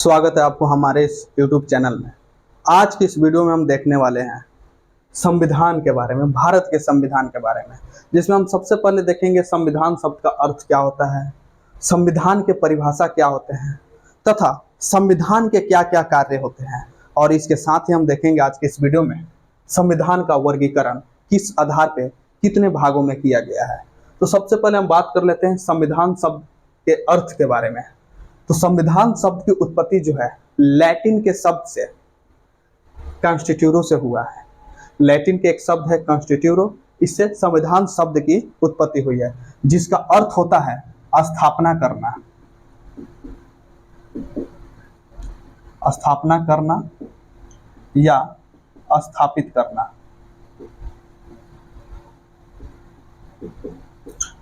स्वागत है आपको हमारे इस YouTube चैनल में। आज की इस वीडियो में हम देखने वाले हैं संविधान के बारे में, भारत के संविधान के बारे में, जिसमें हम सबसे पहले देखेंगे संविधान शब्द का अर्थ क्या होता है, संविधान के परिभाषा क्या होते हैं तथा संविधान के क्या क्या कार्य होते हैं। और इसके साथ ही हम देखेंगे आज के इस वीडियो में संविधान का वर्गीकरण किस आधार पर कितने भागों में किया गया है। तो सबसे पहले हम बात कर लेते हैं संविधान शब्द के अर्थ के बारे में। तो संविधान शब्द की उत्पत्ति जो है लैटिन के शब्द से कॉन्स्टिट्यूरो से हुआ है। लैटिन के एक शब्द है कॉन्स्टिट्यूरो, इससे संविधान शब्द की उत्पत्ति हुई है, जिसका अर्थ होता है स्थापना करना, स्थापना करना या स्थापित करना।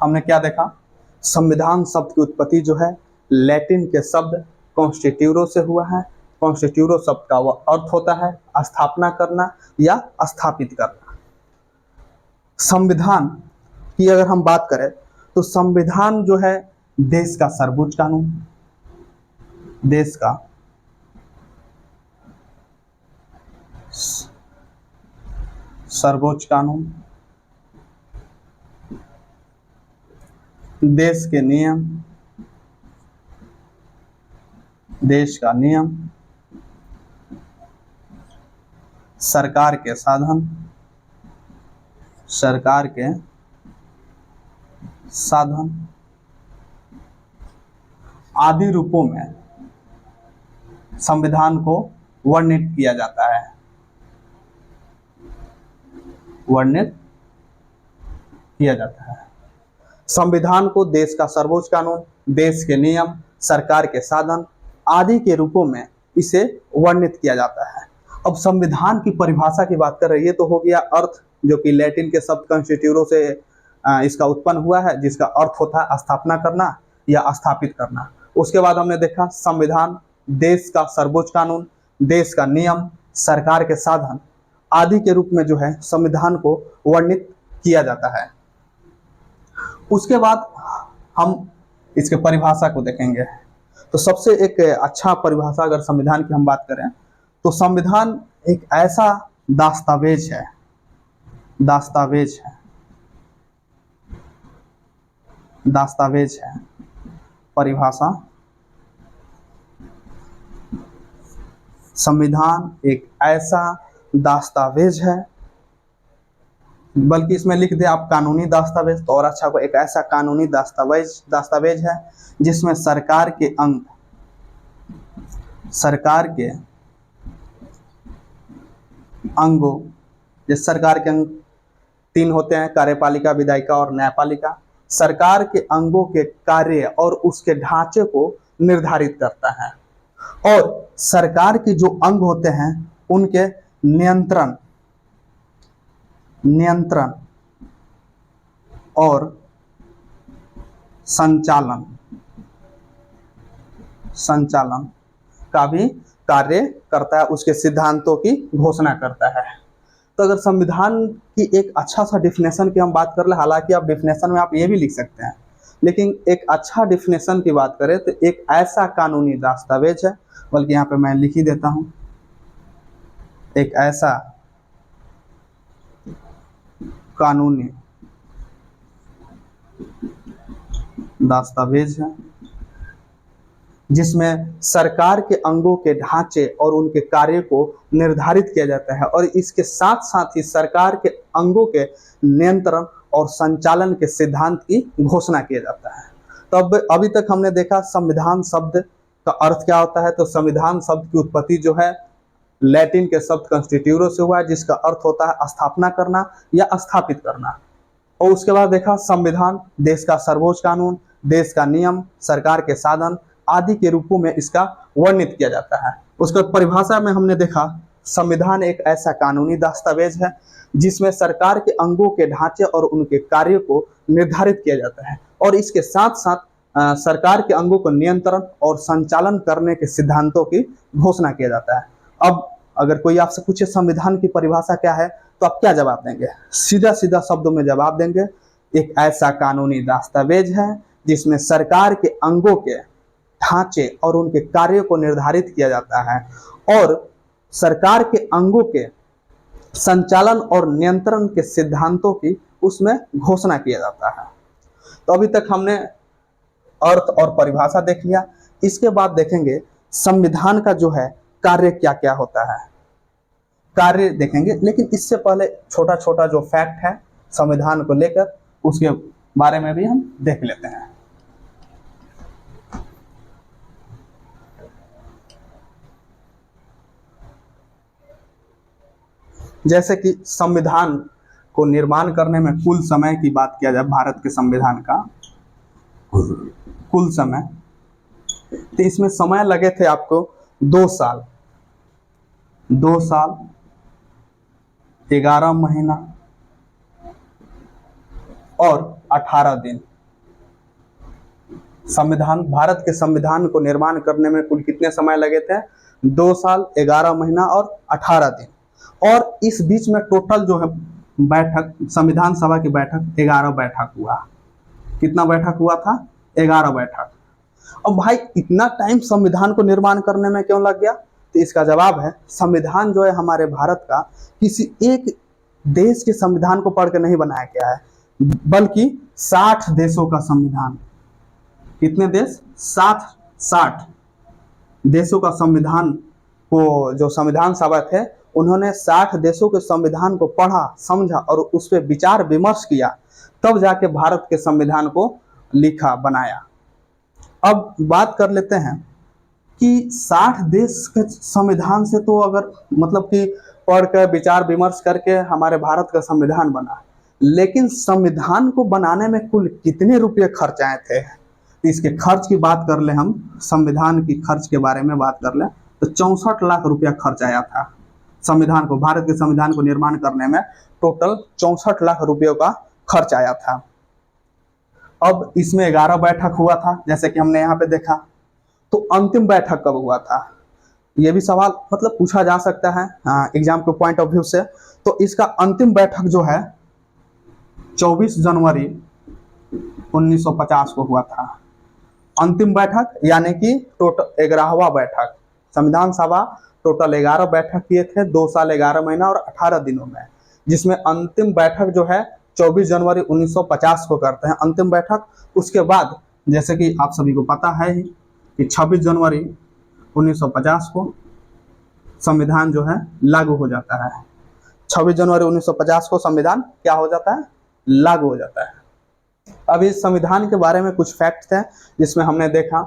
हमने क्या देखा, संविधान शब्द की उत्पत्ति जो है लैटिन के शब्द कॉन्स्टिट्यूरो से हुआ है। कॉन्स्टिट्यूरो शब्द का वह अर्थ होता है स्थापना करना या स्थापित करना। संविधान की अगर हम बात करें तो संविधान जो है देश का सर्वोच्च कानून, देश का सर्वोच्च कानून, देश के नियम, देश का नियम, सरकार के साधन, सरकार के साधन आदि रूपों में संविधान को वर्णित किया जाता है, वर्णित किया जाता है। संविधान को देश का सर्वोच्च कानून, देश के नियम, सरकार के साधन आदि के रूपों में इसे वर्णित किया जाता है। अब संविधान की परिभाषा की बात कर रही है तो हो गया अर्थ, जो कि लैटिन के शब्द कॉन्स्टिट्यूरो से इसका उत्पन्न हुआ है, जिसका अर्थ होता है स्थापना करना या स्थापित करना। उसके बाद हमने देखा संविधान देश का सर्वोच्च कानून, देश का नियम, सरकार के साधन आदि के रूप में जो है संविधान को वर्णित किया जाता है। उसके बाद हम इसके परिभाषा को देखेंगे। तो सबसे एक अच्छा परिभाषा अगर संविधान की हम बात करें तो संविधान एक ऐसा दस्तावेज है, दस्तावेज है, दस्तावेज है। परिभाषा, संविधान एक ऐसा दस्तावेज है, बल्कि इसमें लिख दे आप कानूनी दस्तावेज तो और अच्छा हो। एक ऐसा कानूनी दस्तावेज है जिसमें सरकार के अंग, सरकार के अंगों, जिस सरकार के अंग 3 होते हैं, कार्यपालिका, विधायिका और न्यायपालिका, सरकार के अंगों के कार्य और उसके ढांचे को निर्धारित करता है। और सरकार के जो अंग होते हैं उनके नियंत्रण, नियंत्रण और संचालन, संचालन का भी कार्य करता है, उसके सिद्धांतों की घोषणा करता है। तो अगर संविधान की एक अच्छा सा डिफिनेशन की हम बात कर ले, हालांकि आप डिफिनेशन में आप ये भी लिख सकते हैं, लेकिन एक अच्छा डिफिनेशन की बात करें तो एक ऐसा कानूनी दस्तावेज है, बल्कि यहाँ पे मैं लिख ही देता हूँ, एक ऐसा कानूनी दस्तावेज है जिसमें सरकार के अंगों के ढांचे और उनके कार्य को निर्धारित किया जाता है, और इसके साथ साथ ही सरकार के अंगों के नियंत्रण और संचालन के सिद्धांत की घोषणा किया जाता है। तो अब अभी तक हमने देखा संविधान शब्द का अर्थ क्या होता है। तो संविधान शब्द की उत्पत्ति जो है लैटिन के शब्द कॉन्स्टिट्यूरो से हुआ है, जिसका अर्थ होता है स्थापना करना या स्थापित करना। और उसके बाद देखा संविधान देश का सर्वोच्च कानून, देश का नियम, सरकार के साधन आदि के रूपों में इसका वर्णित किया जाता है। उसके परिभाषा में हमने देखा संविधान एक ऐसा कानूनी दस्तावेज है जिसमें सरकार के अंगों के ढांचे और उनके कार्यों को निर्धारित किया जाता है, और इसके साथ साथ सरकार के अंगों को नियंत्रण और संचालन करने के सिद्धांतों की घोषणा किया जाता है। अब अगर कोई आपसे पूछे संविधान की परिभाषा क्या है तो आप क्या जवाब देंगे? सीधा सीधा शब्दों में जवाब देंगे, एक ऐसा कानूनी दस्तावेज है जिसमें सरकार के अंगों के ढांचे और उनके कार्यों को निर्धारित किया जाता है और सरकार के अंगों के संचालन और नियंत्रण के सिद्धांतों की उसमें घोषणा किया जाता है। तो अभी तक हमने अर्थ और परिभाषा देख लिया। इसके बाद देखेंगे संविधान का जो है कार्य क्या क्या होता है, कार्य देखेंगे। लेकिन इससे पहले छोटा छोटा जो फैक्ट है संविधान को लेकर उसके बारे में भी हम देख लेते हैं। जैसे कि संविधान को निर्माण करने में कुल समय की बात किया जाए, भारत के संविधान का कुल समय, तो इसमें समय लगे थे आपको 2 साल, 2 साल 11 महीना और 18 दिन। संविधान, भारत के संविधान को निर्माण करने में कुल कितने समय लगे थे? 2 साल 11 महीना और 18 दिन। और इस बीच में टोटल जो है बैठक, संविधान सभा की बैठक 11 बैठक हुआ। कितना बैठक हुआ था? 11 बैठक। अब भाई इतना टाइम संविधान को निर्माण करने में क्यों लग गया? तो इसका जवाब है संविधान जो है हमारे भारत का किसी एक देश के संविधान को पढ़ के नहीं बनाया गया है, बल्कि 60 देशों का संविधान। कितने देश? 60 देशों का संविधान को, जो संविधान सभा थे उन्होंने 60 देशों के संविधान को पढ़ा, समझा और उस पर विचार विमर्श किया, तब जाके भारत के संविधान को लिखा, बनाया। अब बात कर लेते हैं कि 60 देश के संविधान से तो अगर मतलब कि पढ़कर विचार विमर्श करके हमारे भारत का संविधान बना, लेकिन संविधान को बनाने में कुल कितने रुपये खर्च आए थे? इसके खर्च की बात कर ले, हम संविधान की खर्च के बारे में बात कर ले तो 64 लाख रुपया खर्च आया था संविधान को, भारत के संविधान को निर्माण करने में टोटल 64 लाख रुपयों का खर्च आया था। अब इसमें 11 बैठक हुआ था जैसे कि हमने यहाँ पे देखा। तो अंतिम बैठक कब हुआ था? ये भी सवाल मतलब पूछा जा सकता है एग्जाम के पॉइंट ऑफ व्यू से। तो इसका अंतिम बैठक जो है 24 जनवरी 1950 को हुआ था। अंतिम बैठक यानी कि टोटल 11वां बैठक। संविधान सभा टोटल 11 बैठक किए थे 2 साल 11 महीना और 18 दिनों में, जिसमें अंतिम बैठक जो है 24 जनवरी 1950 को करते हैं अंतिम बैठक। उसके बाद जैसे कि आप सभी को पता है ही कि 26 जनवरी 1950 को संविधान जो है लागू हो जाता है। 26 जनवरी 1950 को संविधान क्या हो जाता है? लागू हो जाता है। अब इस संविधान के बारे में कुछ फैक्ट्स हैं जिसमें हमने देखा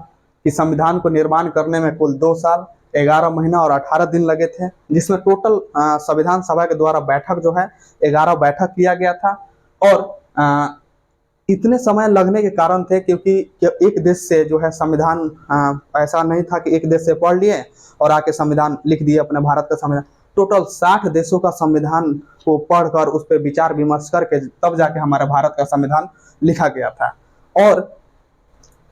कि संविधान को निर्माण करने में कुल 2 साल 11 महीना और 18 दिन लगे थे, जिसमें टोटल संविधान सभा के द्वारा बैठक जो है 11 बैठक किया गया था। और इतने समय लगने के कारण थे क्योंकि एक देश से जो है संविधान, ऐसा नहीं था कि एक देश से पढ़ लिए और आके संविधान लिख दिए अपने भारत का संविधान। टोटल 60 देशों का संविधान को पढ़कर उस पर विचार विमर्श करके तब जाके हमारे भारत का संविधान लिखा गया था। और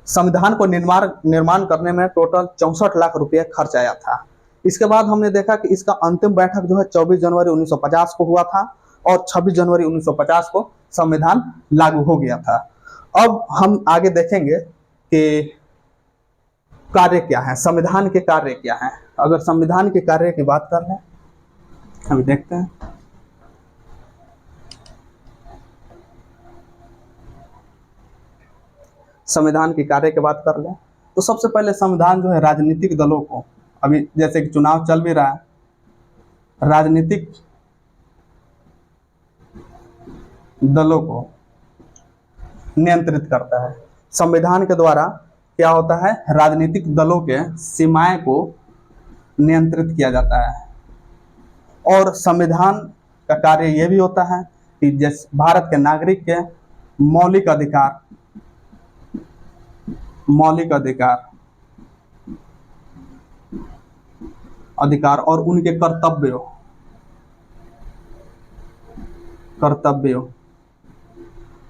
संविधान को निर्माण करने में टोटल 64 लाख रुपये खर्च आया था। इसके बाद हमने देखा कि इसका अंतिम बैठक जो है 24 जनवरी 1950 को हुआ था और 26 जनवरी 1950 को संविधान लागू हो गया था। अब हम आगे देखेंगे कि कार्य क्या है, संविधान के कार्य क्या है। अगर संविधान के कार्य की बात कर लें, अभी देखते हैं। संविधान के कार्य की बात कर लें तो सबसे पहले संविधान जो है राजनीतिक दलों को, अभी जैसे कि चुनाव चल भी रहा है, राजनीतिक दलों को नियंत्रित करता है। संविधान के द्वारा क्या होता है? राजनीतिक दलों के सीमाएं को नियंत्रित किया जाता है। और संविधान का कार्य यह भी होता है कि जैसे भारत के नागरिक के मौलिक अधिकार और उनके कर्तव्यों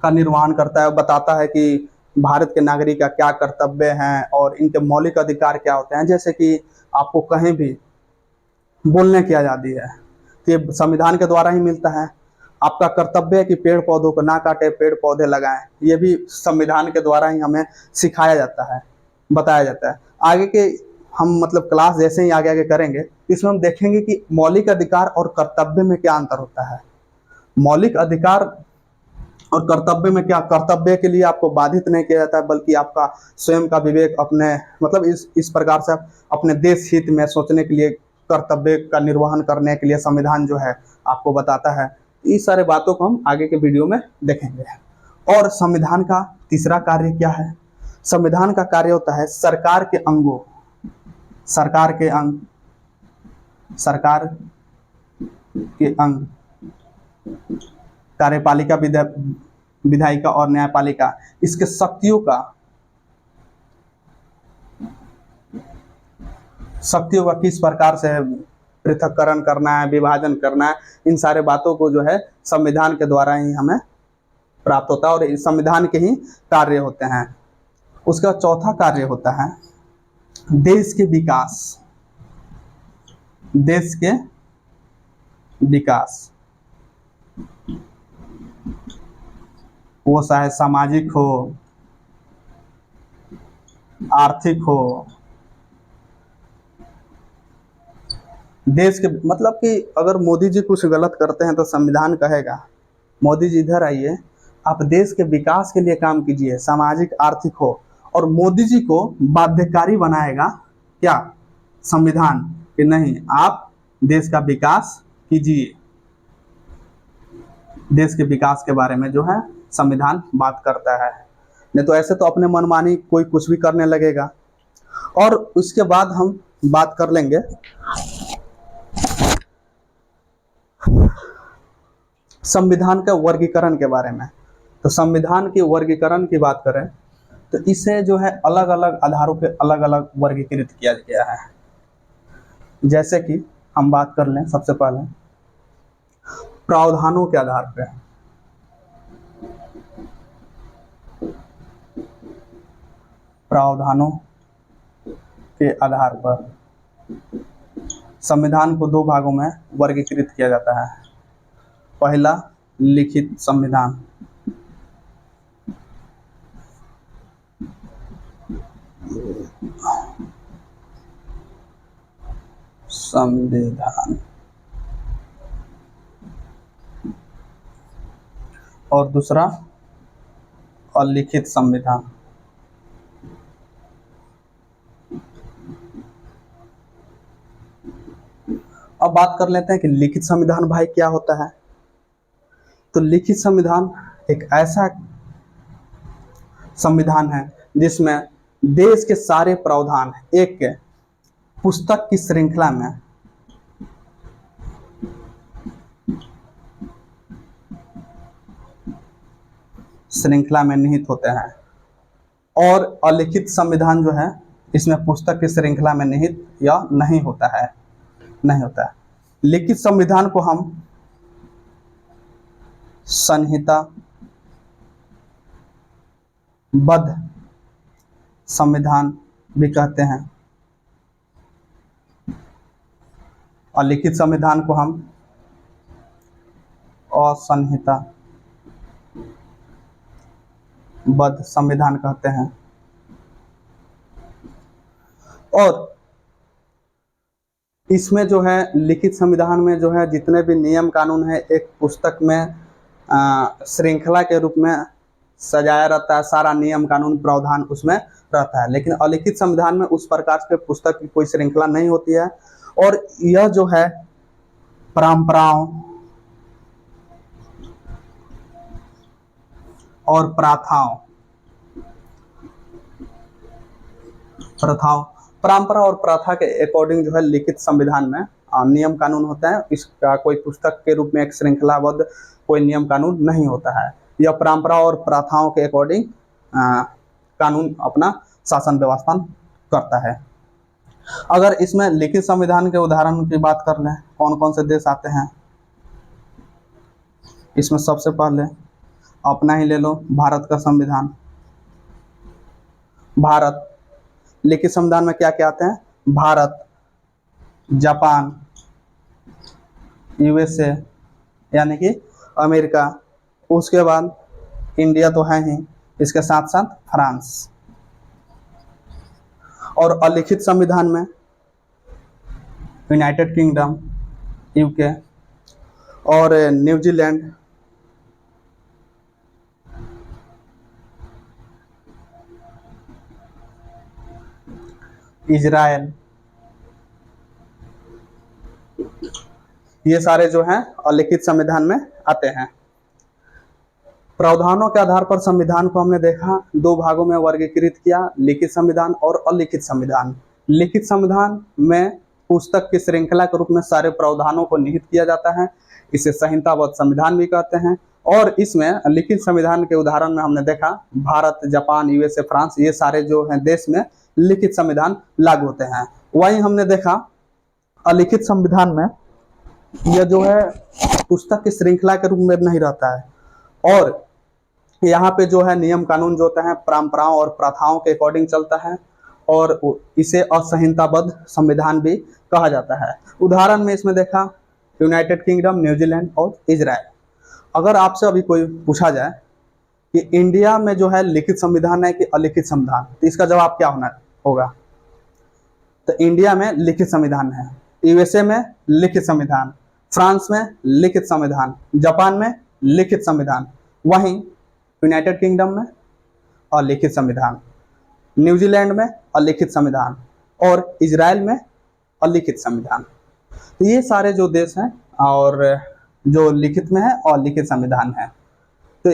का निर्वहन करता है, बताता है कि भारत के नागरिक का क्या कर्तव्य हैं और इनके मौलिक अधिकार क्या होते हैं। जैसे कि आपको कहीं भी बोलने की आज़ादी है, तो ये संविधान के द्वारा ही मिलता है। आपका कर्तव्य है कि पेड़ पौधों को ना काटे, पेड़ पौधे लगाएं, ये भी संविधान के द्वारा ही हमें सिखाया जाता है, बताया जाता है। आगे के हम मतलब क्लास जैसे ही आगे आगे करेंगे, इसमें हम देखेंगे कि मौलिक अधिकार और कर्तव्य में क्या अंतर होता है। मौलिक अधिकार और कर्तव्य में क्या, कर्तव्य के लिए आपको बाधित नहीं किया जाता है, बल्कि आपका स्वयं का विवेक अपने मतलब इस प्रकार से अपने देश हित में सोचने के लिए, कर्तव्य का निर्वहन करने के लिए संविधान जो है आपको बताता है। इस सारे बातों को हम आगे के वीडियो में देखेंगे। और संविधान का तीसरा कार्य क्या है? संविधान का कार्य होता है सरकार के अंगों, सरकार के अंग, सरकार के अंग, कार्यपालिका, विधायिका और न्यायपालिका, इसके शक्तियों का किस प्रकार से पृथक्करण करना है, विभाजन करना है, इन सारे बातों को जो है संविधान के द्वारा ही हमें प्राप्त होता है और इस संविधान के ही कार्य होते हैं। उसका चौथा कार्य होता है देश के विकास, देश के विकास, वो चाहे सामाजिक हो, आर्थिक हो, देश के मतलब कि अगर मोदी जी कुछ गलत करते हैं तो संविधान कहेगा मोदी जी इधर आइए, आप देश के विकास के लिए काम कीजिए, सामाजिक आर्थिक हो, और मोदी जी को बाध्यकारी बनाएगा क्या, संविधान, कि नहीं आप देश का विकास कीजिए। देश के विकास के बारे में जो है संविधान बात करता है, नहीं तो ऐसे तो अपने मनमानी कोई कुछ भी करने लगेगा। और उसके बाद हम बात कर लेंगे संविधान का वर्गीकरण के बारे में। तो संविधान के वर्गीकरण की बात करें तो इसे जो है अलग अलग आधारों पे अलग अलग वर्गीकृत किया गया है। जैसे कि हम बात कर लें सबसे पहले प्रावधानों के आधार पे, प्रावधानों के आधार पर संविधान को दो भागों में वर्गीकृत किया जाता है। पहला लिखित संविधान, संविधान, और दूसरा अलिखित संविधान। अब बात कर लेते हैं कि लिखित संविधान भाई क्या होता है। तो लिखित संविधान एक ऐसा संविधान है जिसमें देश के सारे प्रावधान एक पुस्तक की श्रृंखला में निहित होते हैं। और अलिखित संविधान जो है इसमें पुस्तक की श्रृंखला में निहित या नहीं होता है। लिखित संविधान को हम संहिता बद्ध संविधान भी कहते हैं और लिखित संविधान को हम असंहिता बद्ध संविधान कहते हैं। और इसमें जो है लिखित संविधान में जो है जितने भी नियम कानून है एक पुस्तक में श्रृंखला के रूप में सजाया रहता है, सारा नियम कानून प्रावधान उसमें रहता है। लेकिन अलिखित संविधान में उस प्रकार के पुस्तक की कोई श्रृंखला नहीं होती है और यह जो है परंपराओं और परंपरा और प्रथा के अकॉर्डिंग जो है लिखित संविधान में नियम कानून होता है। इसका कोई पुस्तक के रूप में एक श्रृंखलाबद्ध कोई नियम कानून नहीं होता है। यह परंपरा और प्रथाओं के अकॉर्डिंग कानून अपना शासन व्यवस्था करता है। अगर इसमें लिखित संविधान के उदाहरण की बात कर लें, कौन कौन से देश आते हैं इसमें, सबसे पहले अपना ही ले लो भारत का संविधान। भारत लिखित संविधान में क्या क्या आते हैं? भारत, जापान, यूएसए यानी कि अमेरिका, उसके बाद इंडिया तो है ही, इसके साथ साथ फ्रांस। और अलिखित संविधान में यूनाइटेड किंगडम, यूके और न्यूजीलैंड, इजराइल, ये सारे जो हैं अलिखित संविधान में आते हैं। प्रावधानों के आधार पर संविधान को हमने देखा दो भागों में वर्गीकृत किया, लिखित संविधान और अलिखित संविधान। लिखित संविधान में पुस्तक की श्रृंखला के रूप में सारे प्रावधानों को निहित किया जाता है, इसे संहिताबद्ध संविधान भी कहते हैं। और इसमें लिखित संविधान के उदाहरण में हमने देखा भारत, जापान, यूएसए, फ्रांस, ये सारे जो हैं देश में लिखित संविधान लागू होते हैं। वहीं हमने देखा अलिखित संविधान में यह जो है पुस्तक की श्रृंखला के रूप में नहीं रहता है और यहाँ पे जो है नियम कानून जो होता है परंपराओं और प्रथाओं के अकॉर्डिंग चलता है और इसे असंहिताबद्ध संविधान भी कहा जाता है। उदाहरण में इसमें देखा यूनाइटेड किंगडम, न्यूजीलैंड और इजराइल। अगर आपसे अभी कोई पूछा जाए कि इंडिया में जो है लिखित संविधान है कि अलिखित संविधान, तो इसका जवाब क्या होना होगा? तो इंडिया में लिखित संविधान है, यूएसए में लिखित संविधान, फ्रांस में लिखित संविधान, जापान में लिखित संविधान, वहीं यूनाइटेड किंगडम में अलिखित संविधान, न्यूजीलैंड में अलिखित संविधान और इजराइल में अलिखित संविधान। तो ये सारे जो देश हैं और जो लिखित में है और लिखित संविधान है। तो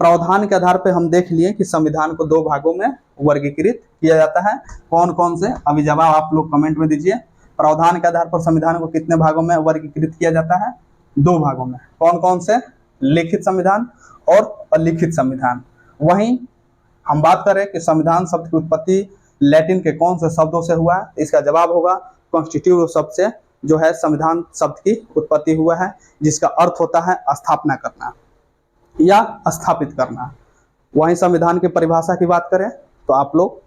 प्रावधान के आधार पर हम देख लिए कि संविधान को दो भागों में वर्गीकृत किया जाता है। कौन कौन से? अभी जवाब आप लोग कमेंट में दीजिए। प्रावधान के आधार पर संविधान को कितने भागों में वर्गीकृत किया जाता है? दो भागों में। कौन कौन से? लिखित संविधान और अलिखित संविधान। वहीं हम बात करें कि संविधान शब्द की उत्पत्ति लैटिन के कौन से शब्दों से हुआ है, इसका जवाब होगा कॉन्स्टिट्यूट शब्द से जो है संविधान शब्द की उत्पत्ति हुआ है, जिसका अर्थ होता है स्थापना करना या स्थापित करना। वहीं संविधान की परिभाषा की बात करें तो आप लोग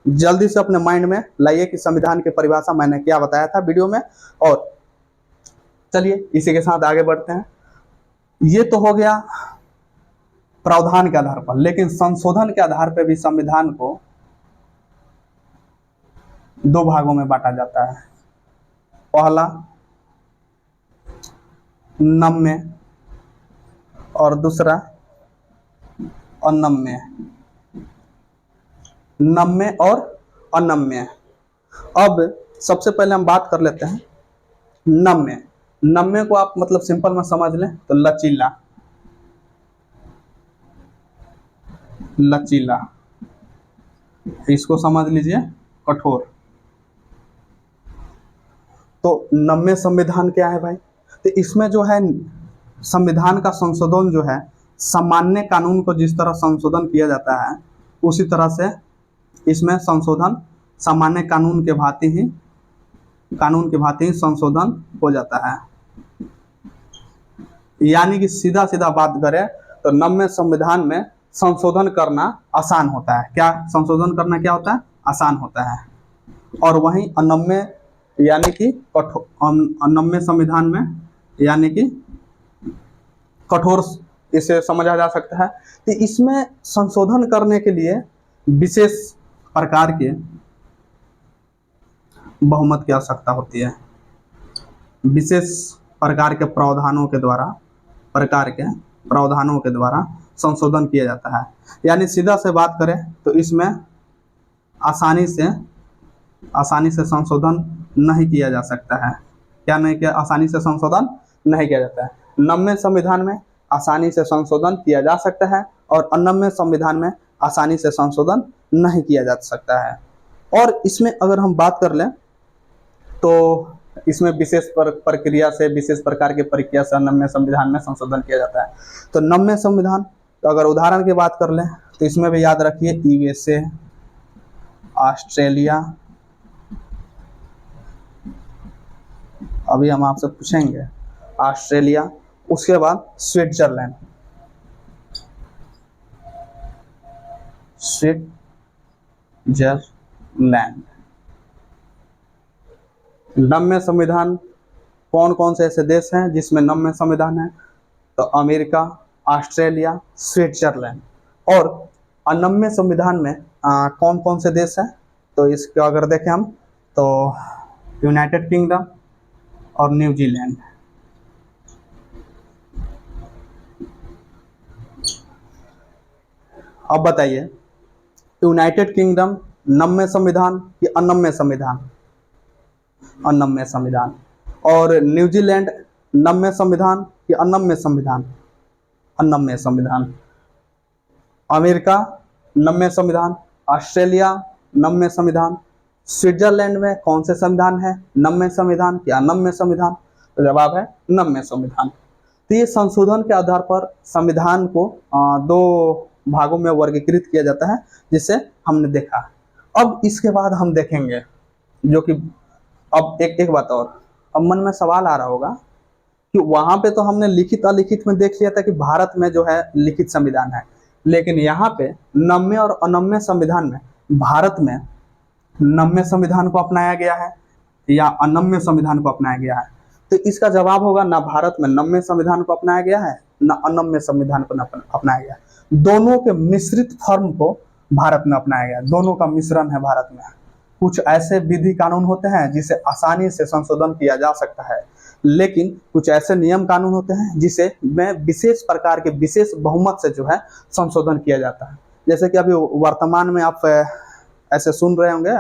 जल्दी से अपने माइंड में लाइए कि संविधान की परिभाषा मैंने क्या बताया था वीडियो में। और चलिए इसी के साथ आगे बढ़ते हैं। ये तो हो गया प्रावधान के आधार पर, लेकिन संशोधन के आधार पर भी संविधान को दो भागों में बांटा जाता है। पहला नम्य और दूसरा अनम्य। नम्य और अनम्य। अब सबसे पहले हम बात कर लेते हैं नम्य। नम्य को आप मतलब सिंपल में समझ लें तो लचीला, लचीला। इसको समझ लीजिए कठोर। तो नम्य संविधान क्या है भाई? तो इसमें जो है संविधान का संशोधन जो है सामान्य कानून को जिस तरह संशोधन किया जाता है उसी तरह से इसमें संशोधन सामान्य कानून के भांति ही संशोधन हो जाता है। यानी कि सीधा सीधा बात करें तो नम्य संविधान में संशोधन करना आसान होता है। क्या संशोधन करना क्या होता है? आसान होता है। और वहीं अनम्य यानी कि अनम्य संविधान में यानी कि कठोर इसे समझा जा सकता है। तो इसमें संशोधन करने के लिए विशेष प्रकार के बहुमत की आवश्यकता होती है। विशेष प्रकार के प्रावधानों के द्वारा संशोधन किया जाता है। यानी सीधा से बात करें तो इसमें आसानी से संशोधन नहीं किया जा सकता है। क्या नहीं किया? आसानी से संशोधन नहीं किया जाता है। नम्य संविधान में आसानी से संशोधन किया जा सकता है और अनम्य संविधान में आसानी से संशोधन नहीं किया जा सकता है। और इसमें अगर हम बात कर लें तो इसमें विशेष प्रक्रिया से, विशेष प्रकार की प्रक्रिया से नम्य संविधान में संशोधन किया जाता है। तो नम्य संविधान तो अगर उदाहरण की बात कर लें तो इसमें भी याद रखिए यूएसए, ऑस्ट्रेलिया, अभी हम आपसे पूछेंगे ऑस्ट्रेलिया, उसके बाद स्विट्जरलैंड, नम्य संविधान कौन कौन से ऐसे देश हैं जिसमें नम्य संविधान है? तो अमेरिका, ऑस्ट्रेलिया, स्विट्जरलैंड। और अनम्य संविधान में कौन कौन से देश हैं? तो इसको अगर देखें हम तो यूनाइटेड किंगडम और न्यूजीलैंड। अब बताइए यूनाइटेड किंगडम नम्य संविधान कि अनम्य संविधान? अनम्य संविधान। और न्यूजीलैंड नम्य संविधान कि अनम्य संविधान? अनम्य संविधान। अमेरिका नम्य संविधान, ऑस्ट्रेलिया नम्य संविधान, स्विट्जरलैंड में कौन से संविधान है, नम्य संविधान या अनम्य संविधान? तो जवाब है नम्य संविधान। तो ये संशोधन के आधार पर संविधान को दो भागों में वर्गीकृत किया जाता है, जिसे हमने देखा। अब इसके बाद हम देखेंगे जो कि अब एक बात और, अब मन में सवाल आ रहा होगा कि वहां पे तो हमने लिखित अलिखित में देख लिया था कि भारत में जो है लिखित संविधान है, लेकिन यहाँ पे नम्य और अनम्य संविधान में भारत में नम्य संविधान को अपनाया गया है या अनम्य संविधान को अपनाया गया है? तो इसका जवाब होगा ना भारत में नम्य संविधान को अपनाया गया है ना अनम्य संविधान को अपनाया गया है। दोनों के मिश्रित फॉर्म को भारत में अपनाया गया, दोनों का मिश्रण है भारत में। कुछ ऐसे विधि कानून होते हैं जिसे आसानी से संशोधन किया जा सकता है, लेकिन कुछ ऐसे नियम कानून होते हैं जिसे में विशेष प्रकार के विशेष बहुमत से जो है संशोधन किया जाता है। जैसे कि अभी वर्तमान में आप ऐसे सुन रहे होंगे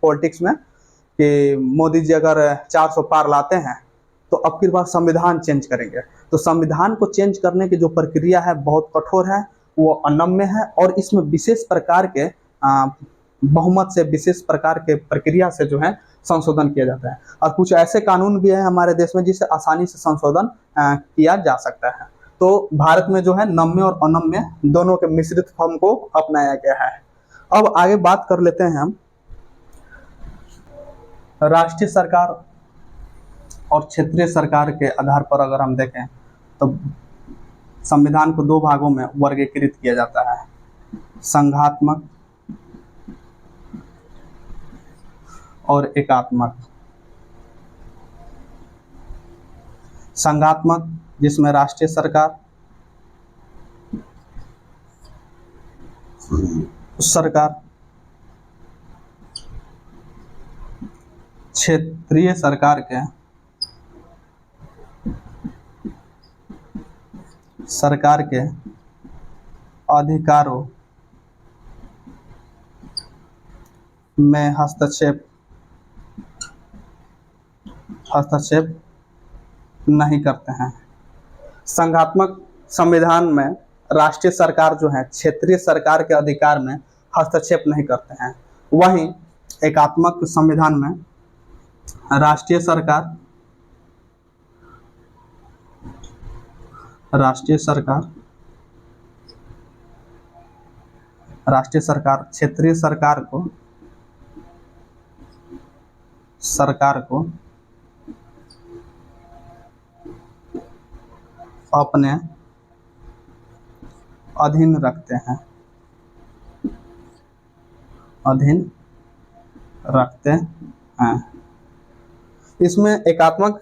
पॉलिटिक्स में कि मोदी जी अगर 400 पार लाते हैं तो अब की बार संविधान चेंज करेंगे। तो संविधान को चेंज करने की जो प्रक्रिया है बहुत कठोर है, वो अनम्य है, और इसमें विशेष प्रकार के बहुमत से विशेष प्रकार के प्रक्रिया से जो है संशोधन किया जाता है। और कुछ ऐसे कानून भी है हमारे देश में जिसे आसानी से संशोधन किया जा सकता है। तो भारत में जो है नम्य और अनम्य दोनों के मिश्रित फॉर्म को अपनाया गया है। अब आगे बात कर लेते हैं हम राष्ट्रीय सरकार और क्षेत्रीय सरकार के आधार पर। अगर हम देखें तो संविधान को दो भागों में वर्गीकृत किया जाता है, संघात्मक और एकात्मक। संघात्मक जिसमें राष्ट्रीय सरकार क्षेत्रीय सरकार के अधिकारों में हस्तक्षेप नहीं करते हैं। संघात्मक संविधान में राष्ट्रीय सरकार जो है क्षेत्रीय सरकार के अधिकार में हस्तक्षेप नहीं करते हैं। वहीं एकात्मक संविधान में राष्ट्रीय सरकार क्षेत्रीय सरकार को अपने अधीन रखते हैं। इसमें एकात्मक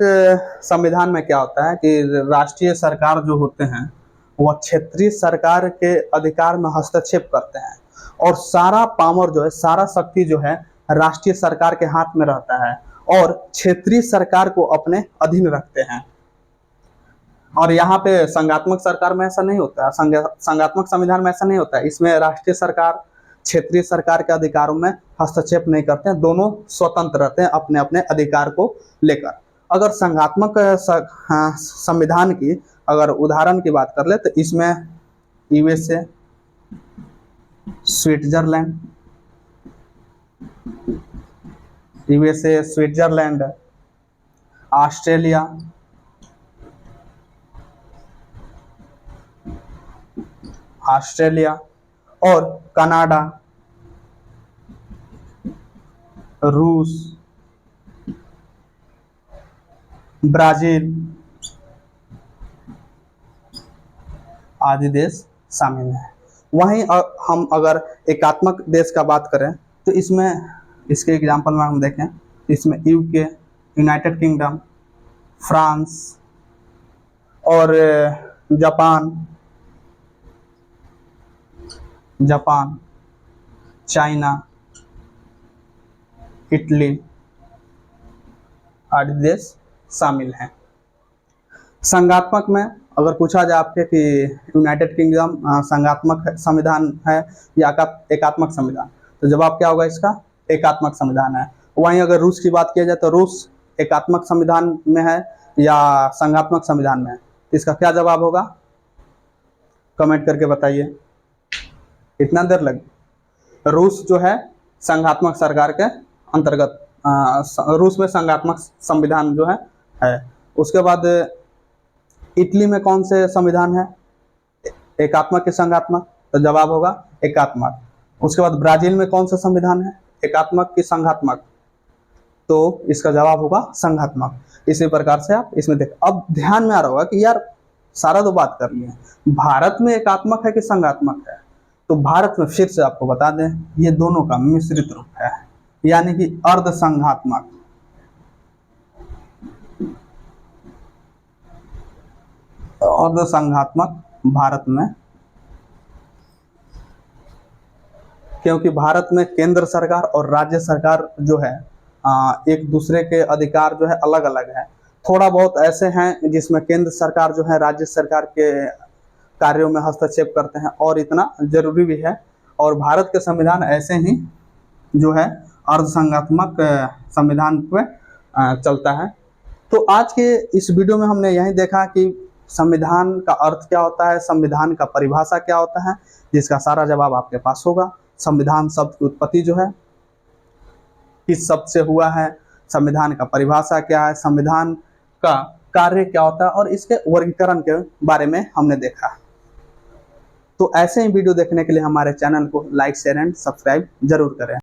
संविधान में क्या होता है कि राष्ट्रीय सरकार जो होते हैं वह क्षेत्रीय सरकार के अधिकार में हस्तक्षेप करते हैं, और सारा पावर जो है, सारा शक्ति जो है राष्ट्रीय सरकार के हाथ में रहता है, और क्षेत्रीय सरकार को अपने अधीन रखते हैं। और यहाँ पे संघात्मक सरकार में ऐसा नहीं होता है, संघात्मक संविधान में ऐसा नहीं होता है। इसमें राष्ट्रीय सरकार क्षेत्रीय सरकार के अधिकारों में हस्तक्षेप नहीं करते हैं, दोनों स्वतंत्र रहते हैं अपने अपने अधिकार को लेकर। अगर संघात्मक संविधान की अगर उदाहरण की बात कर ले तो इसमें यूएसए, स्विट्जरलैंड, ऑस्ट्रेलिया और कनाडा, रूस, ब्राजील आदि देश शामिल हैं। वहीं हम अगर एकात्मक देश का बात करें तो इसमें इसके एग्जाम्पल में हम देखें, इसमें यूके, यूनाइटेड किंगडम, फ्रांस और जापान, चाइना, इटली आदि देश शामिल हैं। संघात्मक में अगर पूछा जाए आपके कि यूनाइटेड किंगडम संघात्मक संविधान है या एकात्मक संविधान, तो जवाब क्या होगा इसका? एकात्मक संविधान है। वहीं अगर रूस की बात किया जाए तो रूस एकात्मक संविधान में है या संघात्मक संविधान में है, तो इसका क्या जवाब होगा? कमेंट करके बताइए। इतना देर लगे? रूस जो है संघात्मक सरकार के अंतर्गत, रूस में संघात्मक संविधान जो है। उसके बाद इटली में कौन से संविधान है? एकात्मक के संघात्मक, तो जवाब होगा एकात्मक। उसके बाद ब्राजील में कौन सा संविधान है? एकात्मक की संघात्मक, तो इसका जवाब होगा संघात्मक। इसी प्रकार से आप इसमें देख, अब ध्यान में आ रहा होगा कि यार सारा तो बात कर लिए, भारत में एकात्मक है कि संघात्मक है? तो भारत में फिर से आपको बता दें, ये दोनों का मिश्रित रूप है, यानी कि अर्ध संघात्मक। अर्ध संघात्मक भारत में, क्योंकि भारत में केंद्र सरकार और राज्य सरकार जो है एक दूसरे के अधिकार जो है अलग अलग है। थोड़ा बहुत ऐसे हैं जिसमें केंद्र सरकार जो है राज्य सरकार के कार्यों में हस्तक्षेप करते हैं, और इतना जरूरी भी है। और भारत के संविधान ऐसे ही जो है अर्धसंघात्मक संविधान पे चलता है। तो आज के इस वीडियो में हमने यही देखा कि संविधान का अर्थ क्या होता है, संविधान का परिभाषा क्या होता है, जिसका सारा जवाब आपके पास होगा। संविधान शब्द की उत्पत्ति जो है किस शब्द से हुआ है, संविधान का परिभाषा क्या है, संविधान का कार्य क्या होता है, और इसके वर्गीकरण के बारे में हमने देखा। तो ऐसे ही वीडियो देखने के लिए हमारे चैनल को लाइक, शेयर एंड सब्सक्राइब जरूर करें।